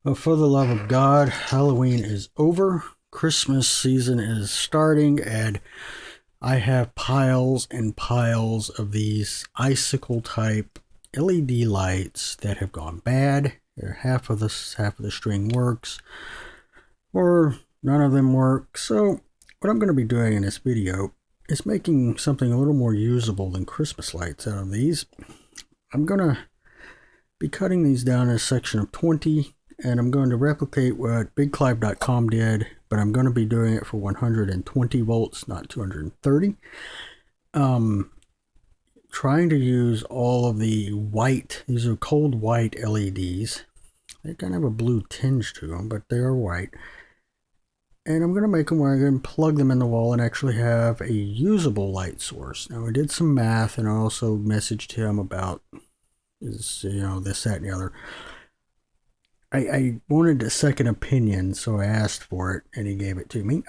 Well, for the love of God, Halloween is over. Christmas season is starting, and I have piles and piles of these icicle type LED lights that have gone bad. Half of the string works, or none of them work. So, what I'm going to be doing in this video is making something a little more usable than Christmas lights out of these. I'm going to be cutting these down in a section of 20, and I'm going to replicate what BigClive.com did, but I'm going to be doing it for 120 volts, not 230. Trying to use all of the white, these are cold white LEDs. They kind of have a blue tinge to them, but they are white. And I'm going to make them where I can plug them in the wall and actually have a usable light source. Now, I did some math, and I also messaged him about this, that, and the other. I wanted a second opinion, so I asked for it, and he gave it to me.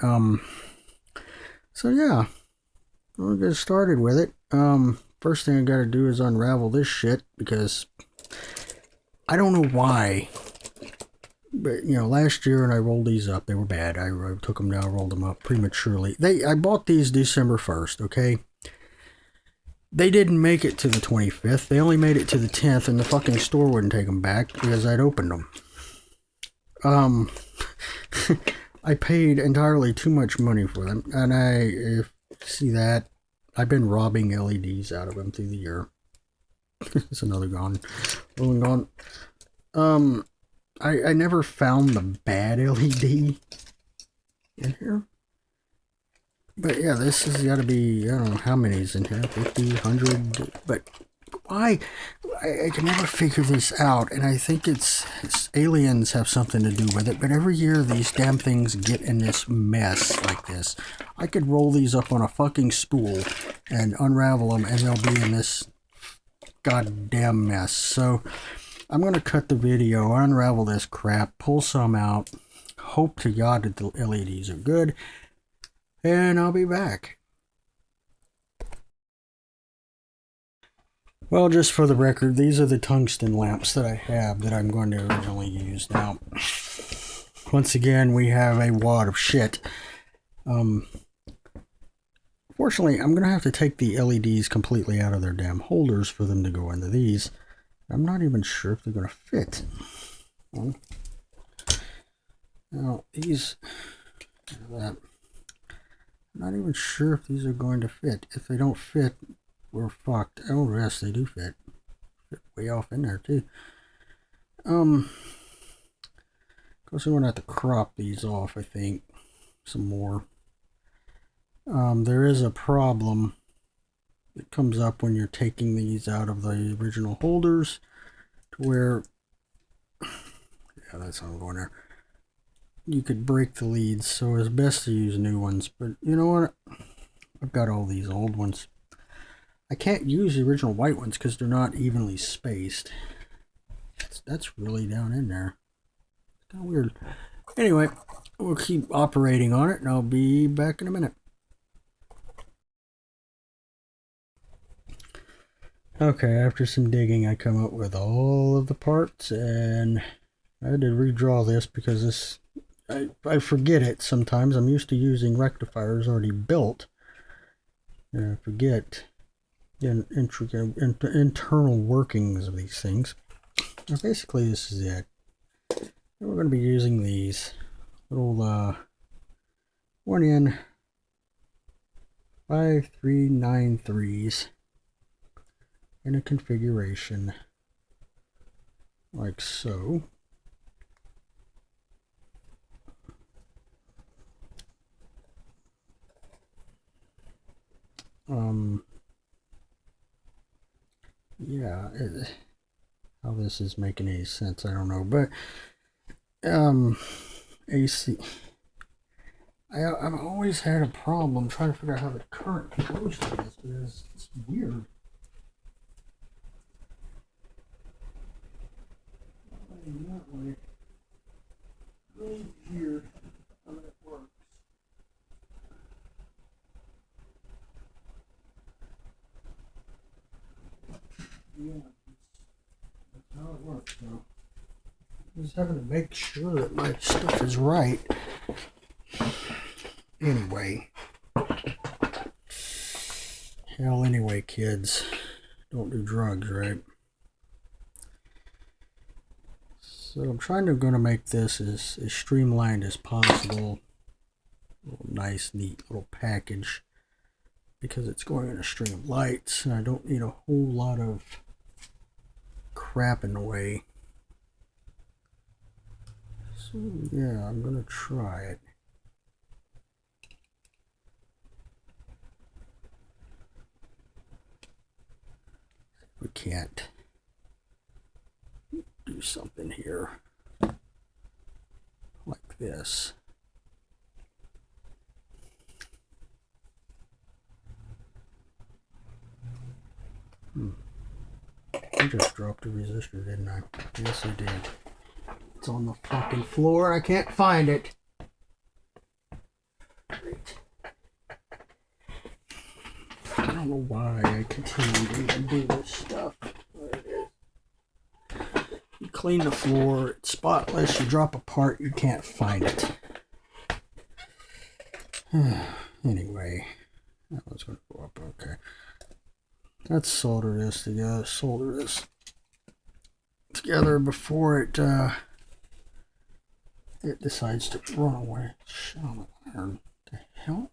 So yeah, we'll get started with it. First thing I gotta do is unravel this shit, because I don't know why. But, last year when I rolled these up, they were bad. I took them down, rolled them up prematurely. I bought these December 1st, okay? They didn't make it to the 25th. They only made it to the 10th, and the fucking store wouldn't take them back because I'd opened them. I paid entirely too much money for them, and if you see that, I've been robbing LEDs out of them through the year. It's another gone. Rolling gone. I never found the bad LED in here. But yeah, this has got to be, I don't know how many's in here, 50, 100, but why? I can never figure this out, and I think it's aliens have something to do with it, but every year these damn things get in this mess like this. I could roll these up on a fucking spool and unravel them, and they'll be in this goddamn mess. So I'm going to cut the video, unravel this crap, pull some out, hope to God that the LEDs are good, and I'll be back. Well, just for the record, these are the tungsten lamps that I have that I'm going to originally use. Now, once again, we have a wad of shit. Fortunately, I'm going to have to take the LEDs completely out of their damn holders for them to go into these. I'm not even sure if they're going to fit. Now, these... I'm not even sure if these are going to fit. If they don't fit, we're fucked. Oh, yes, they do fit. Fit way off in there, too. Of course, we're going to have to crop these off, I think. Some more. There is a problem that comes up when you're taking these out of the original holders to where... Yeah, that's how I'm going there. You could break the leads, so it's best to use new ones. But you know what? I've got all these old ones. I can't use the original white ones because they're not evenly spaced. That's really down in there. It's kind of weird. Anyway, we'll keep operating on it, and I'll be back in a minute. Okay, after some digging, I come up with all of the parts, and I had to redraw this because this... I forget it sometimes. I'm used to using rectifiers already built. And I forget the intricate internal workings of these things. Now basically, this is it. And we're going to be using these little 1N 5393s in a configuration like so. Yeah, how this is making any sense, I don't know, but AC, I've always had a problem trying to figure out how the current goes to this, because it's weird. That way, really weird how that works. Yeah, that's how it works, though. Just having to make sure that my stuff is right. Anyway. Hell, anyway, kids. Don't do drugs, right? So I'm gonna make this as streamlined as possible. A little nice, neat little package. Because it's going in a string of lights. And I don't need a whole lot of crap in the way. So yeah, I'm gonna try it. We can't do something here like this. I just dropped a resistor, didn't I? Yes, I did. It's on the fucking floor. I can't find it. Great. I don't know why I continue to even do this stuff. There it is. You clean the floor, it's spotless. You drop a part, you can't find it. Anyway, that one's going to go up. Okay. Let's solder this together. Solder this together before it decides to run away. Shit on the iron. The hell?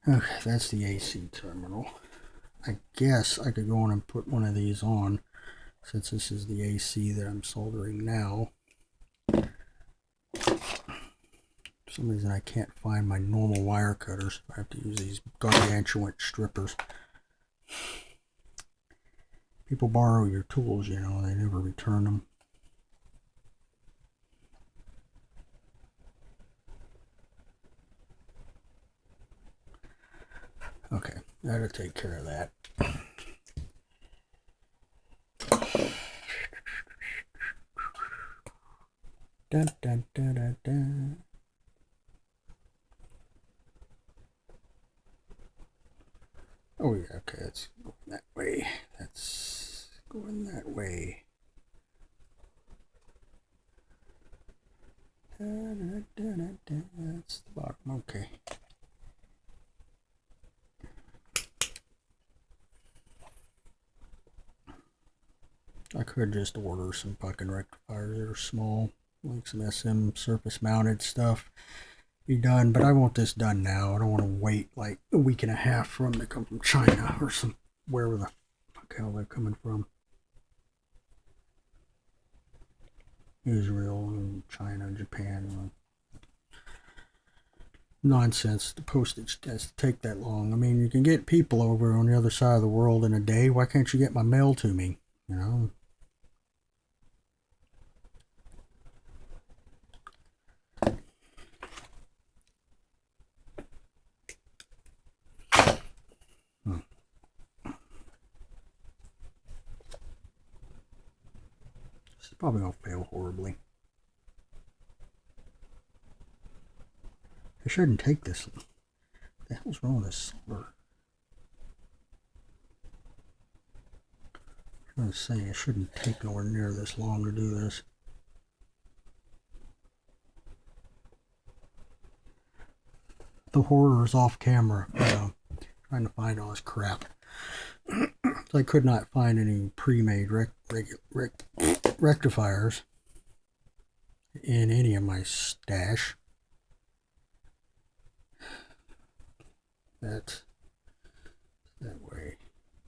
Okay, that's the AC terminal. I guess I could go on and put one of these on, since this is the AC that I'm soldering now. For some reason I can't find my normal wire cutters. I have to use these gargantuan strippers. People borrow your tools, you know, they never return them. Okay, that'll take care of that. Dun, dun, dun, dun, dun. Oh yeah, okay, it's going that way. That's going that way. That's the bottom, okay. I could just order some fucking rectifiers that are small, like some SM surface mounted stuff. Be done, but I want this done now. I don't want to wait like a week and a half for them to come from China or some wherever the fuck hell they're coming from. Israel, China, Japan. Nonsense. The postage has to take that long. I mean, you can get people over on the other side of the world in a day. Why can't you get my mail to me? You know? Probably gonna fail horribly. I shouldn't take this. What the hell's wrong with this solder? I was saying it shouldn't take nowhere near this long to do this. The horrors off camera, trying to find all this crap. So I could not find any pre-made rectifiers in any of my stash. That's that way.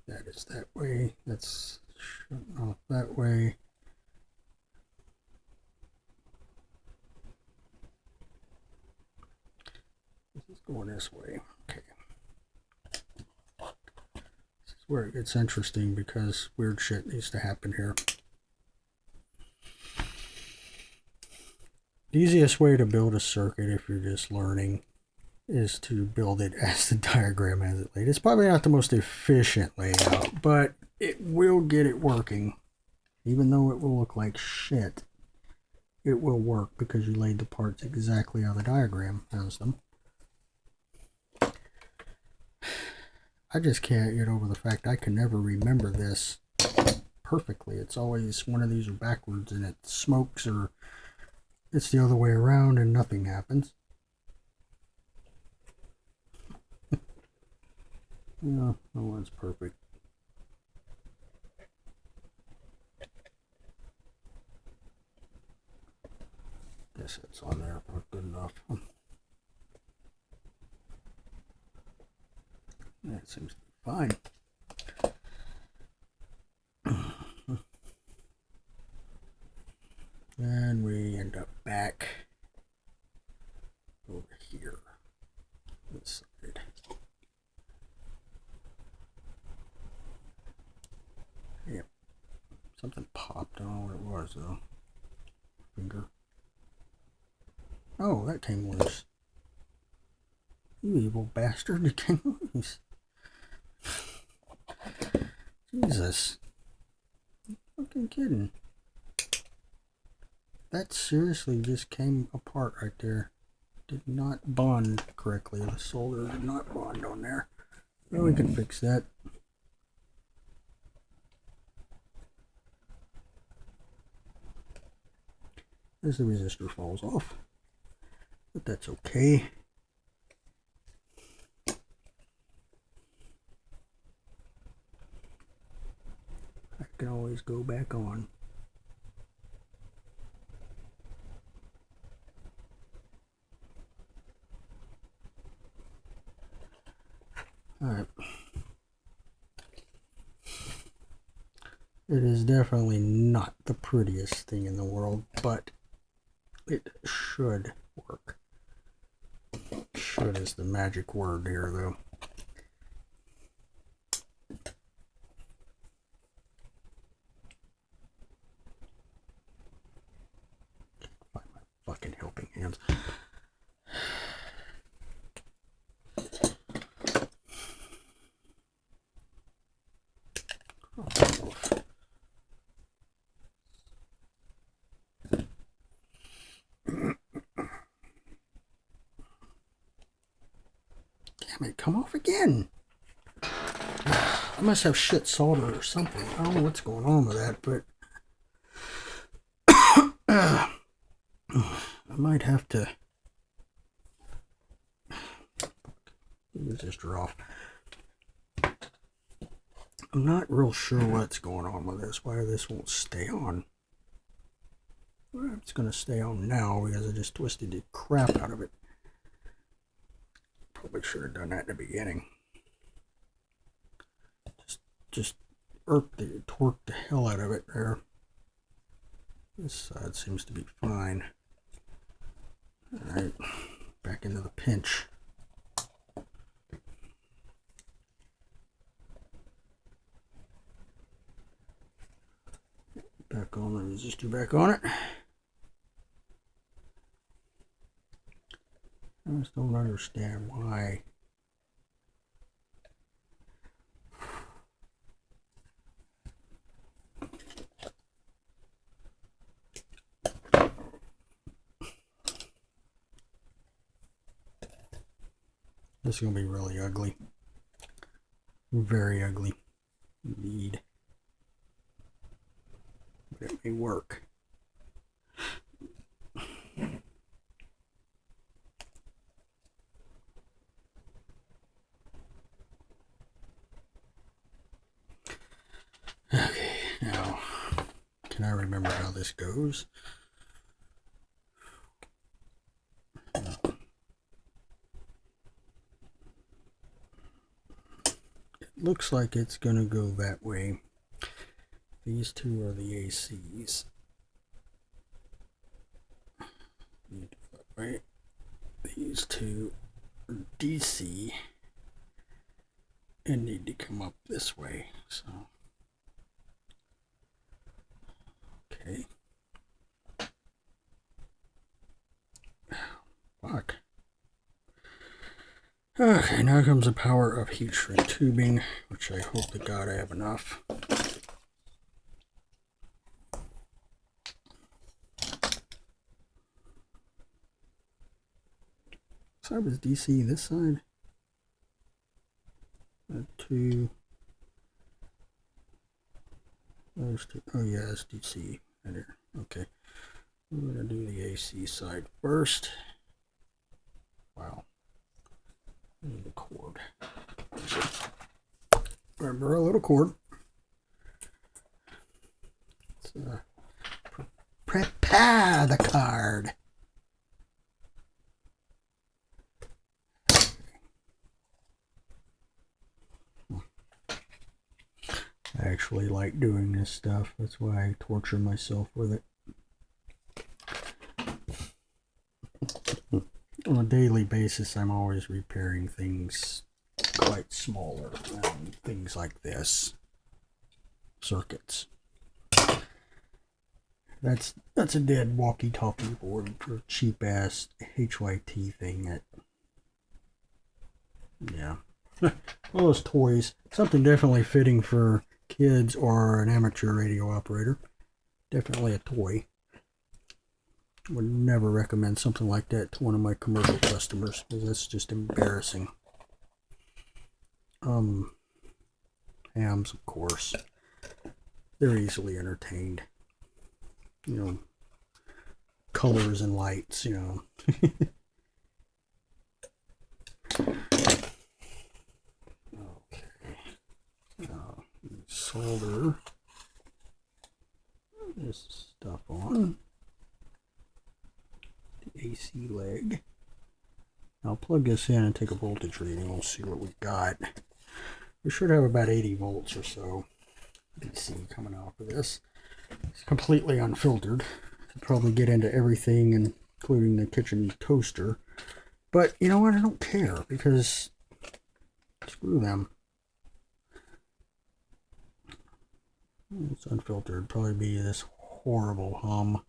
That is that way. That's shutting off that way. This is going this way. Okay. This is where it gets interesting because weird shit needs to happen here. The easiest way to build a circuit if you're just learning is to build it as the diagram has it laid. It's probably not the most efficient layout, but it will get it working. Even though it will look like shit, it will work because you laid the parts exactly how the diagram has them. I just can't get over the fact I can never remember this perfectly. It's always one of these are backwards and it smokes, or it's the other way around and nothing happens. No, no one's perfect. Guess it's on there, not good enough. That seems to be fine. And we end up back over here. This side. Yep. Something popped. I don't know what it was though. Finger. Oh, that came loose. You evil bastard, it came loose. Jesus. Fucking kidding. That seriously just came apart right there. Did not bond correctly. The solder did not bond on there. Well, we can fix that. As the resistor falls off. But that's okay. I can always go back on. Alright. It is definitely not the prettiest thing in the world, but it should work. Should is the magic word here, though. Find my fucking helping hands. Damn it, come off again. I must have shit solder or something. I don't know what's going on with that, but I might have to get this resistor off. I'm not real sure what's going on with this, why this won't stay on. Well, it's going to stay on now because I just twisted the crap out of it. Probably should have done that in the beginning. Just torqued the hell out of it there. This side seems to be fine. Alright, back into the pinch. Back on the resistor, back on it. I just don't understand why. This is going to be really ugly. Very ugly indeed. But it may work. Okay, now, can I remember how this goes? Looks like it's going to go that way. These two are the ACs. Right? These two are DC and need to come up this way. So, okay. Fuck. Okay, now comes the power of heat shrink tubing, which I hope to God I have enough. Side was DC this side. 2 to... Oh yeah, SDC. Right here. Okay. We're going to do the AC side first. Wow. I need a cord. Remember our little cord. Let's prepare the card. I actually like doing this stuff. That's why I torture myself with it. On a daily basis, I'm always repairing things quite smaller than things like this. Circuits. That's a dead walkie-talkie board for a cheap-ass HYT thing. That, yeah. All those toys. Something definitely fitting for kids or an amateur radio operator. Definitely a toy. Would never recommend something like that to one of my commercial customers, because that's just embarrassing. Hams, of course. They're easily entertained. You know, colors and lights, you know. Okay. Now, solder this stuff on the AC leg. I'll plug this in and take a voltage reading. We'll see what we got. We should have about 80 volts or so DC coming off of this. It's completely unfiltered. Could probably get into everything, including the kitchen toaster. But you know what? I don't care, because screw them. It's unfiltered. Probably be this horrible hum.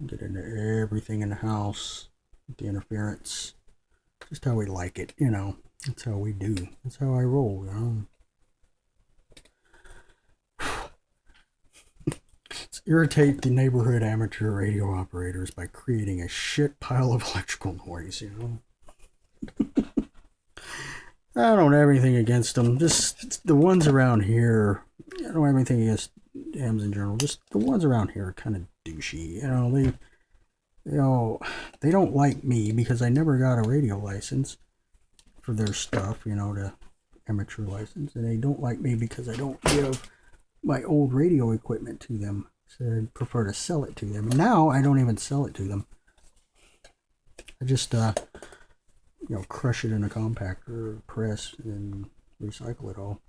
Get into everything in the house with the interference. Just how we like it, you know. That's how we do. That's how I roll, you know. Let's irritate the neighborhood amateur radio operators by creating a shit pile of electrical noise, you know. I don't have anything against them. Just the ones around here. I don't have anything against hams in general. Just the ones around here are kind of douchey. You know, they don't like me because I never got a radio license for their stuff, you know, the amateur license. And they don't like me because I don't give my old radio equipment to them. So I'd prefer to sell it to them. Now I don't even sell it to them. I just, you know, crush it in a compactor, press, and recycle it all.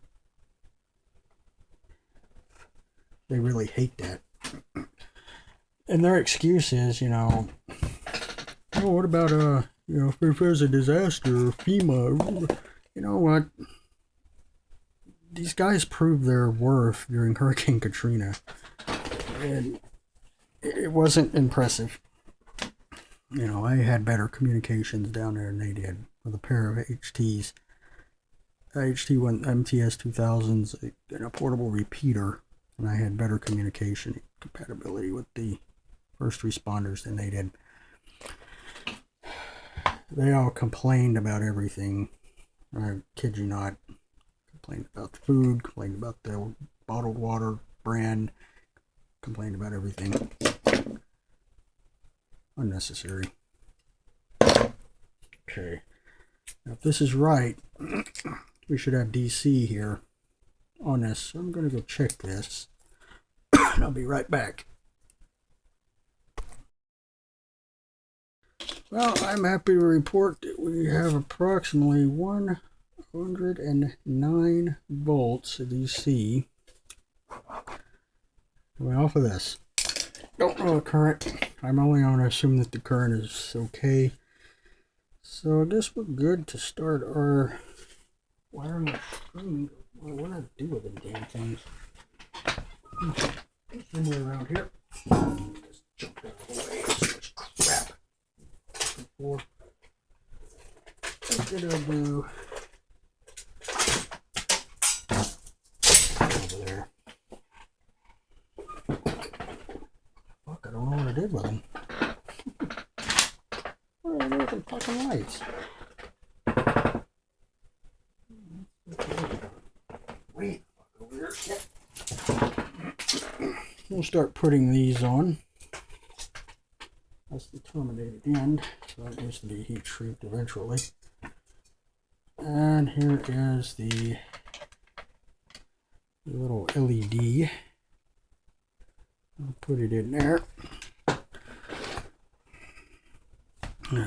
They really hate that. And their excuse is, you know, oh, what about, you know, if there's a disaster, FEMA, you know what? These guys proved their worth during Hurricane Katrina. And it wasn't impressive. You know, I had better communications down there than they did with a pair of HTs. HT1 MTS 2000s and a portable repeater. And I had better communication compatibility with the first responders than they did. They all complained about everything. I kid you not. Complained about the food, complained about the bottled water brand, complained about everything. Unnecessary. Okay. Now if this is right, we should have DC here on this. So I'm going to go check this. And I'll be right back. Well, I'm happy to report that we have approximately 109 volts of DC coming off of this. Don't know the current. I'm only going to assume that the current is okay. So I guess we're good to start our wireless screen. What do I do with them damn things? Somewhere around here. Just jump out of the way. So much crap. Before. What did I do? Over there. Fuck, I don't know what I did with them. What did I do with them fucking lights? Wait, over here. Yep. We'll start putting these on. That's the terminated end, so that needs to be heat treated eventually. And here is the little LED. I'll put it in there. I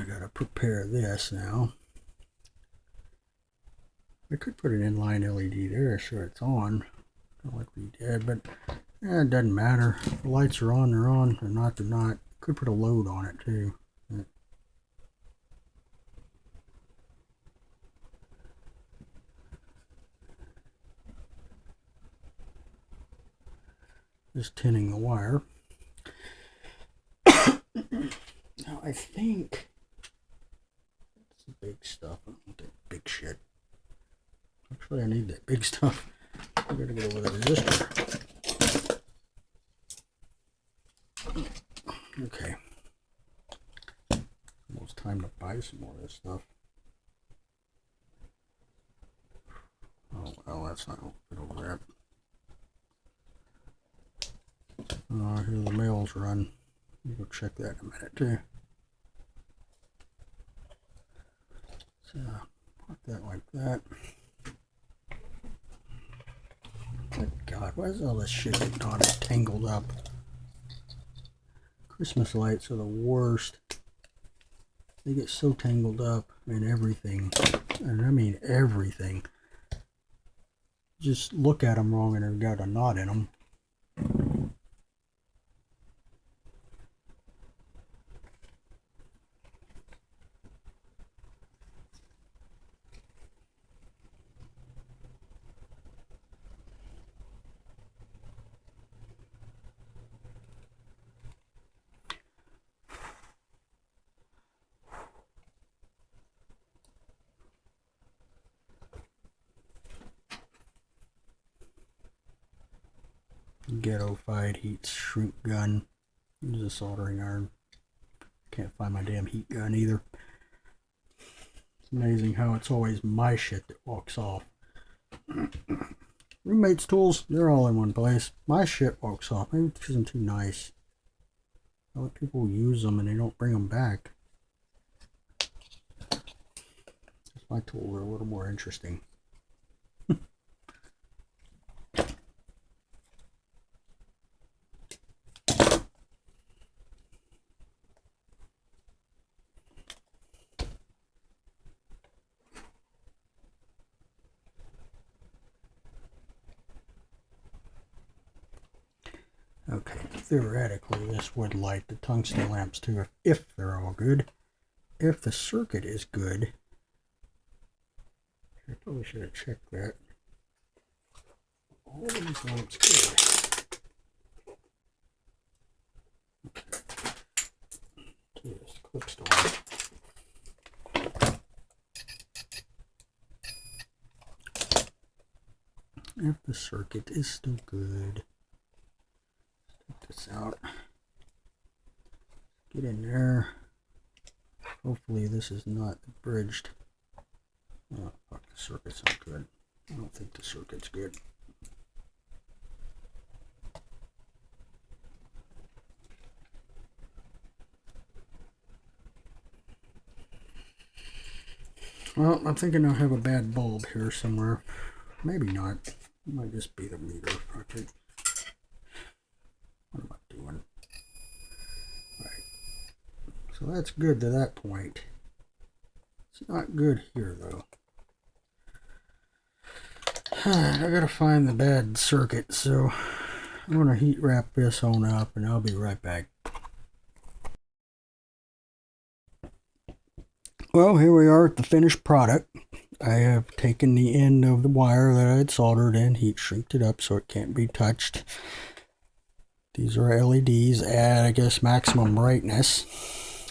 gotta prepare this now. I could put an inline LED there so it's on, like we did, but it doesn't matter. If the lights are on, they're on. They're not, they're not. Could put a load on it too. Just tinning the wire. Now I think that's the big stuff. I don't want that big shit. Actually, I need that big stuff. I gotta get over the resistor. Okay. Almost time to buy some more of this stuff. Oh well, that's not fit over there. Here the mail's run. We'll go check that in a minute too. So put that like that. Good God, why is all this shit getting all tangled up? Christmas lights are the worst. They get so tangled up in everything, and I mean everything. Just look at them wrong and they've got a knot in them. Ghetto-fied heat shrink gun. Use a soldering iron. Can't find my damn heat gun either. It's amazing how it's always my shit that walks off. Roommates' tools, they're all in one place. My shit walks off. Maybe because I'm too nice. I let people use them and they don't bring them back. My tools are a little more interesting. Okay, theoretically this would light the tungsten lamps too if they're all good. If the circuit is good, I probably should have checked that. All of these lamps good. Okay. Do this clip store. If the circuit is still good. Take this out. Get in there. Hopefully this is not bridged. Oh, fuck, the circuit's not good. I don't think the circuit's good. Well, I'm thinking I have a bad bulb here somewhere. Maybe not. It might just be the meter. Okay. What am I doing? Alright. So that's good to that point. It's not good here though. I gotta find the bad circuit, so I'm gonna heat wrap this on up and I'll be right back. Well, here we are at the finished product. I have taken the end of the wire that I had soldered in, heat shrinked it up so it can't be touched. These are LEDs at, I guess, maximum brightness.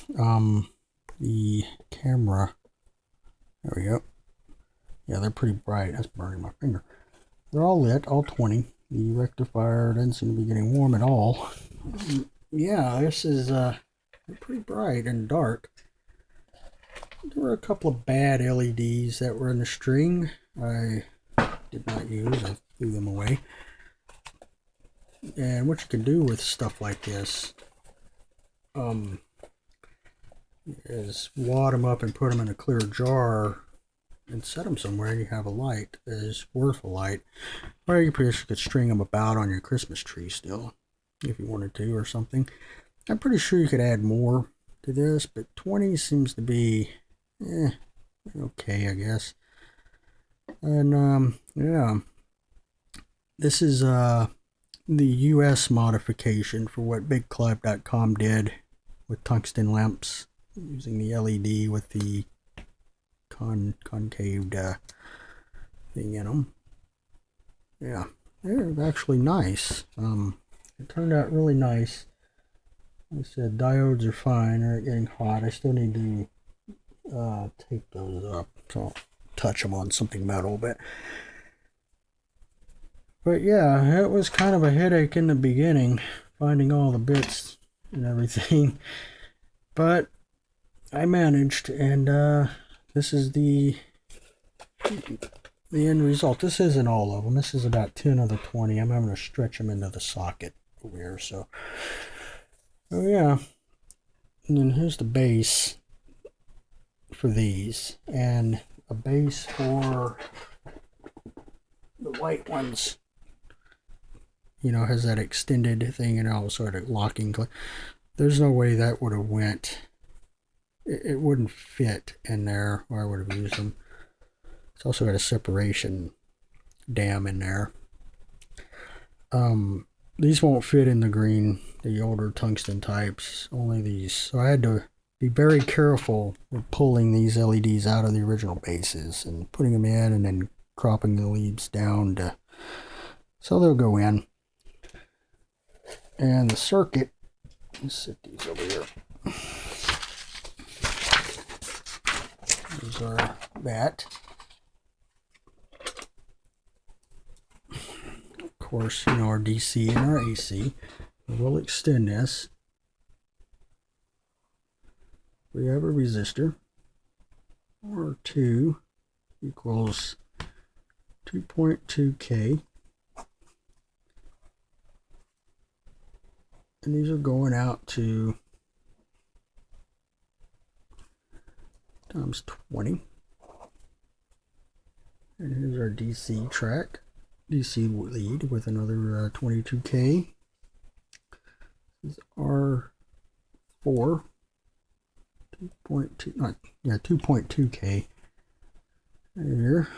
The camera, there we go. Yeah, they're pretty bright. That's burning my finger. They're all lit, all 20. The rectifier doesn't seem to be getting warm at all. Yeah, this is pretty bright and dark. There were a couple of bad LEDs that were in the string. I did not use. I threw them away. And what you can do with stuff like this is wad them up and put them in a clear jar and set them somewhere, and you have a light that is worth a light. Or you could string them about on your Christmas tree still, if you wanted to, or something. I'm pretty sure you could add more to this, but 20 seems to be okay, I guess. And yeah, this is the US modification for what BigClub.com did with tungsten lamps, using the LED with the concaved thing in them. Yeah, they're actually nice. It turned out really nice. Like I said, diodes are fine. They're getting hot. I still need to tape those up, so I'll touch them on something metal. But yeah, it was kind of a headache in the beginning, finding all the bits and everything. But I managed, and this is the end result. This isn't all of them. This is about 10 of the 20. I'm having to stretch them into the socket over here. So, oh yeah. And then here's the base for these, and a base for the white ones. You know, has that extended thing and all sort of locking. There's no way that would have went. It wouldn't fit in there, or I would have used them. It's also got a separation dam in there. These won't fit in the green, the older tungsten types, only these. So I had to be very careful with pulling these LEDs out of the original bases and putting them in, and then cropping the leads down to, so they'll go in. And the circuit, let's set these over here. There's our bat. Of course, you know, our DC and our AC. We'll extend this. We have a resistor. R2 equals 2.2K. And these are going out to times 20. And here's our DC track, DC lead with another 22K. This is R4, 2.2K here.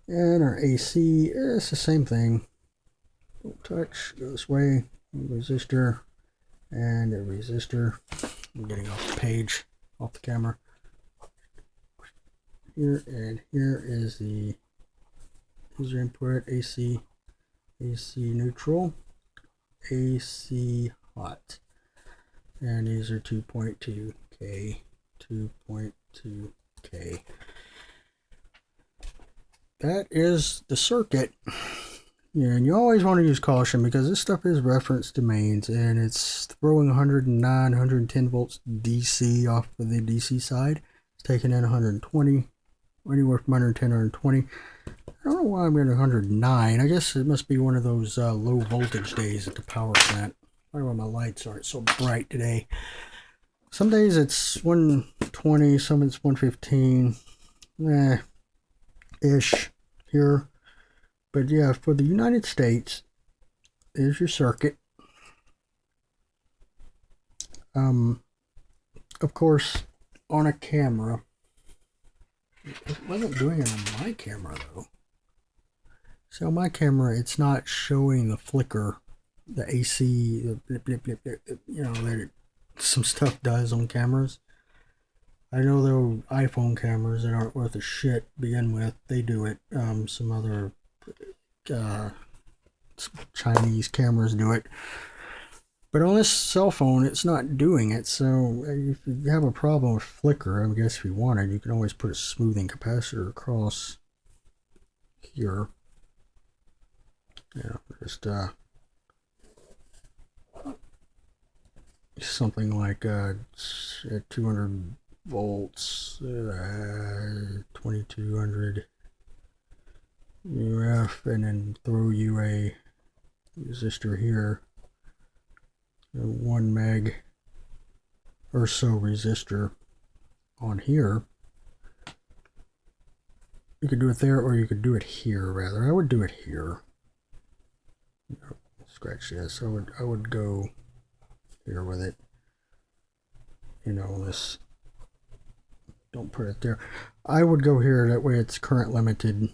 And our AC is the same thing. Don't touch, go this way, resistor, and a resistor. I'm getting off the page, off the camera. Here, and here is the user input, AC neutral, AC hot. And these are 2.2K, 2.2K. That is the circuit. Yeah, and you always want to use caution because this stuff is reference domains, and it's throwing 109, 110 volts DC off of the DC side. It's taking in 120, anywhere from 110 to 120. I don't know why I'm getting 109. I guess it must be one of those low voltage days at the power plant. Probably why my lights aren't so bright today. Some days it's 120, some it's 115. Ish here. But yeah, for the United States, there's your circuit. Of course, on a camera, it wasn't doing it on my camera though. So my camera, it's not showing the flicker, the AC, the blip, blip, blip, blip, you know, that some stuff does on cameras. I know there are iPhone cameras that aren't worth a shit to begin with. They do it. Some other Chinese cameras do it, but on this cell phone it's not doing it. So if you have a problem with flicker, I guess if you wanted, you can always put a smoothing capacitor across here. Yeah, just something like 200 volts, 2200 UF, and then throw you a resistor here, a 1 meg or so resistor on here. You could do it there, or you could do it here rather. I would do it here. Scratch this. I would go here with it. You know, this. Don't put it there. I would go here, that way it's current limited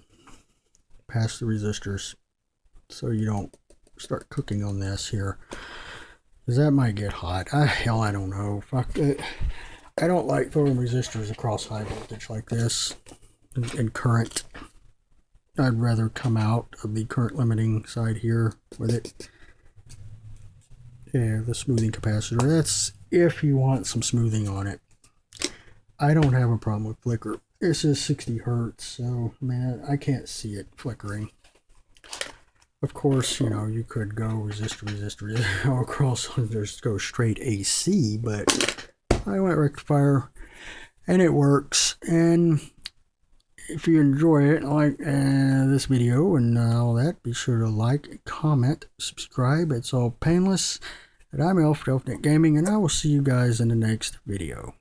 past the resistors, so you don't start cooking on this here, because that might get hot. Hell, I don't know. Fuck it. I don't like throwing resistors across high voltage like this and current. I'd rather come out of the current limiting side here with it. Yeah, the smoothing capacitor. That's if you want some smoothing on it. I don't have a problem with flicker. This is 60 hertz, so man, I can't see it flickering. Of course, you know, you could go resistor all across, just go straight AC, but I went rectifier and it works. And if you enjoy it, like this video and all that, be sure to like, comment, subscribe. It's all painless. And I'm Elf, Elfnet Gaming, and I will see you guys in the next video.